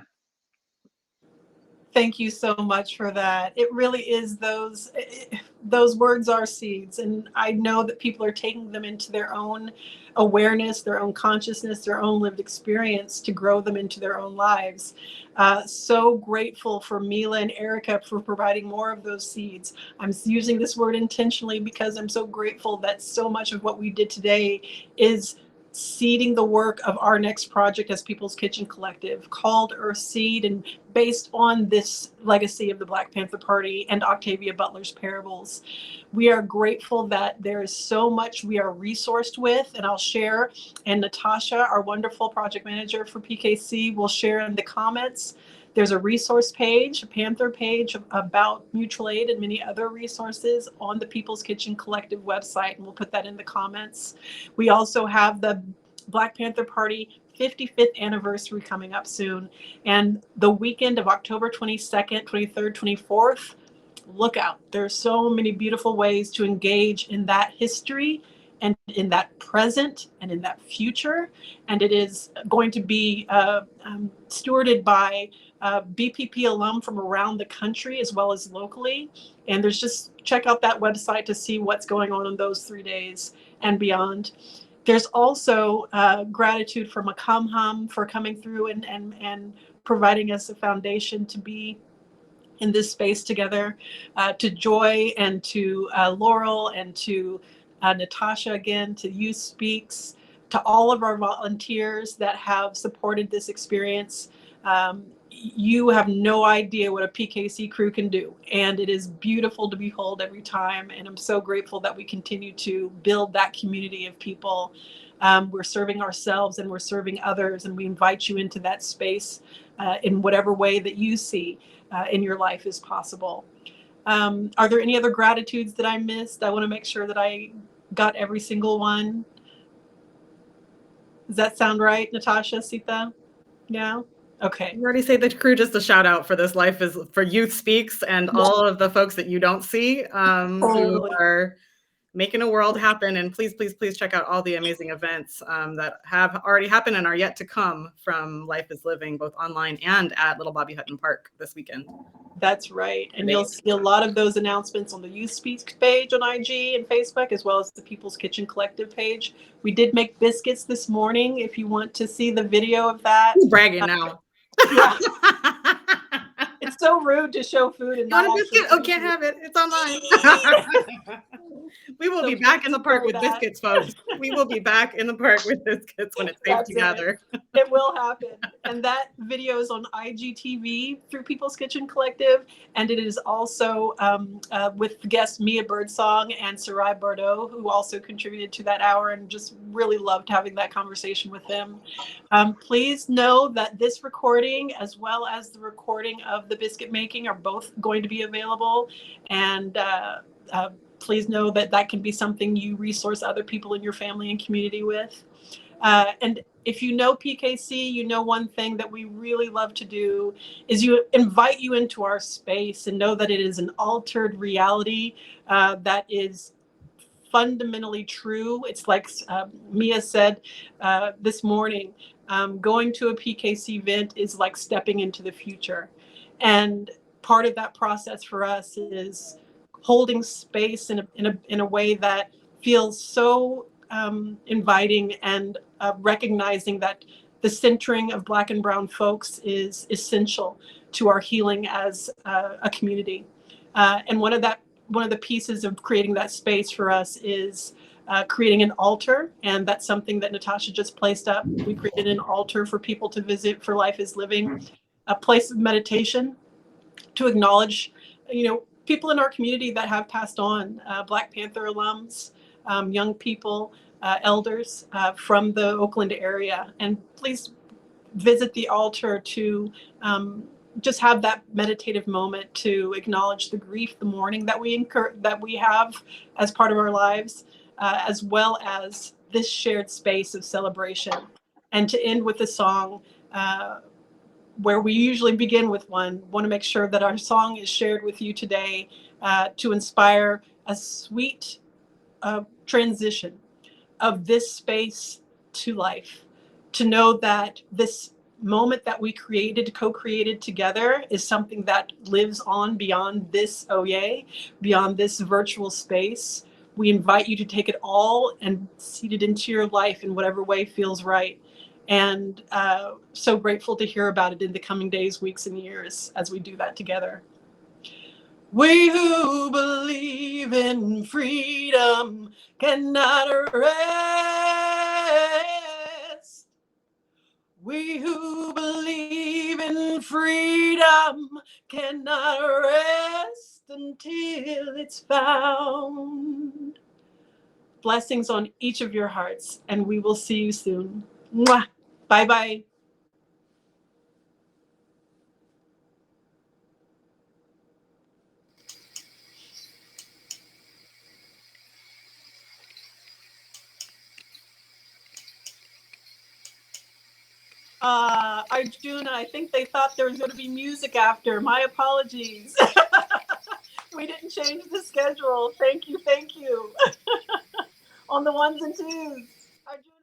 Thank you so much for that. It really is those words are seeds, and I know that people are taking them into their own awareness, their own consciousness, their own lived experience to grow them into their own lives. So grateful for Mila and Ericka for providing more of those seeds. I'm using this word intentionally because I'm so grateful that so much of what we did today is seeding the work of our next project as People's Kitchen Collective, called Earth Seed, and based on this legacy of the Black Panther Party and Octavia Butler's parables. We are grateful that there is so much we are resourced with, and I'll share, and Natasha, our wonderful project manager for PKC, will share in the comments. There's a resource page, a Panther page about mutual aid and many other resources on the People's Kitchen Collective website, and we'll put that in the comments. We also have the Black Panther Party 55th anniversary coming up soon, and the weekend of October 22nd, 23rd, 24th, look out. There's so many beautiful ways to engage in that history and in that present and in that future. And it is going to be stewarded by BPP alum from around the country as well as locally. And there's just check out that website to see what's going on in those 3 days and beyond. There's also gratitude for Makamham for coming through and providing us a foundation to be in this space together, to Joy and to Laurel and to Natasha again, to Youth Speaks, to all of our volunteers that have supported this experience. You have no idea what a PKC crew can do, and it is beautiful to behold every time, and I'm so grateful that we continue to build that community of people. We're serving ourselves and we're serving others, and we invite you into that space in whatever way that you see in your life is possible. Are there any other gratitudes that I missed? I want to make sure that I got every single one. Does that sound right, Natasha, Sita? Yeah? Okay. You already say the crew, just a shout out for this Life is for Youth Speaks and all of the folks that you don't see who are making a world happen. And please, please, please check out all the amazing events that have already happened and are yet to come from Life is Living, both online and at Little Bobby Hutton Park this weekend. That's right. And you'll see a lot of those announcements on the Youth Speaks page on IG and Facebook, as well as the People's Kitchen Collective page. We did make biscuits this morning. If you want to see the video of that. Who's bragging now? Yeah. It's so rude to show food and not want a biscuit? Oh, can't have it. It's online. We will be back in the park with biscuits, folks. We will be back in the park with biscuits when it's safe to gather. It will happen. And that video is on IGTV through People's Kitchen Collective. And it is also with guest Mia Birdsong and Sarai Bordeaux, who also contributed to that hour, and just really loved having that conversation with them. Please know that this recording, as well as the recording of the biscuit making, are both going to be available. And please know that that can be something you resource other people in your family and community with. And if you know PKC, you know one thing that we really love to do is invite you into our space and know that it is an altered reality that is fundamentally true. It's like Mia said this morning, going to a PKC event is like stepping into the future. And part of that process for us is holding space in a way that feels so inviting, and recognizing that the centering of Black and Brown folks is essential to our healing as a community. And one of the pieces of creating that space for us is creating an altar, and that's something that Natasha just placed up. We created an altar for people to visit for Life is Living, a place of meditation to acknowledge, people in our community that have passed on, Black Panther alums, young people, elders from the Oakland area. And please visit the altar, to just have that meditative moment to acknowledge the grief, the mourning that we have as part of our lives, as well as this shared space of celebration. And to end with a song, where we usually begin with one, want to make sure that our song is shared with you today to inspire a sweet transition of this space to life, to know that this moment that we co-created together is something that lives on beyond this Oye, beyond this virtual space. We invite you to take it all and seed it into your life in whatever way feels right. And so grateful to hear about it in the coming days, weeks, and years as we do that together. We who believe in freedom cannot rest. We who believe in freedom cannot rest until it's found. Blessings on each of your hearts, and we will see you soon. Mwah. Bye-bye. Arjuna, I think they thought there was going to be music after. My apologies. We didn't change the schedule. Thank you, thank you. On the ones and twos. Arjuna.